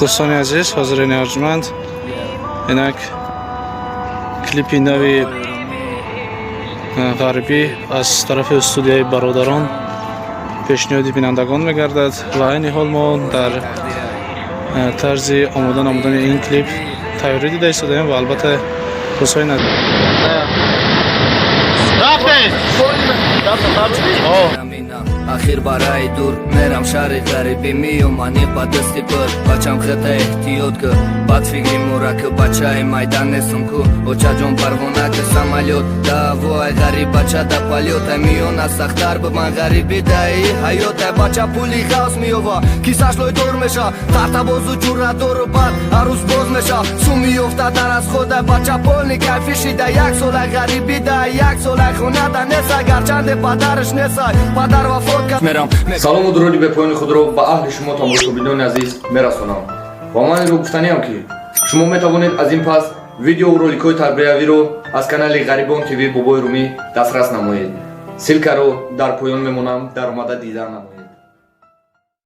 دوستان عزیز، حاضرین ارجمند، اینک کلیپی نوی غربی از طرف استودیوی برادران پیشنهادی بینندگان میگردد و این حال ما در طرز آمدن این کلیپ تیاری دیده ایستادیم و البته روزهای نزدیک آخر برای دور میرم شهر غریبی میومانی با دستی پر بچم خطه احتیاط که بد فکری مورا که بچه های میدان نسون که اوچا جون پروانه که سمالیوت دوای غریب بچه دا پالیوت میون سختر به من غریبی دایی حیات بچه پولی خواست میووا کیساش لوی دور میشه تحت بازو جور دور بعد عروس باز میشه سو میفته در از خود بچه پول کیفیشی دا یک سال غریبی دا یک سال خونه دا نیسا گرچند پدرش نیسا پدر وفات салому дуруди бе поёни худро ба аҳли шумо тамошобинони азиз мерасонам ва ман инро гуфтаниам ки шумо метавонед аз ин пас видео роликҳои тарбиявиро аз канали ғарибон тв бобои румӣ дастрас намоед силкаро дар поён мемонам дар омада дидан намоед.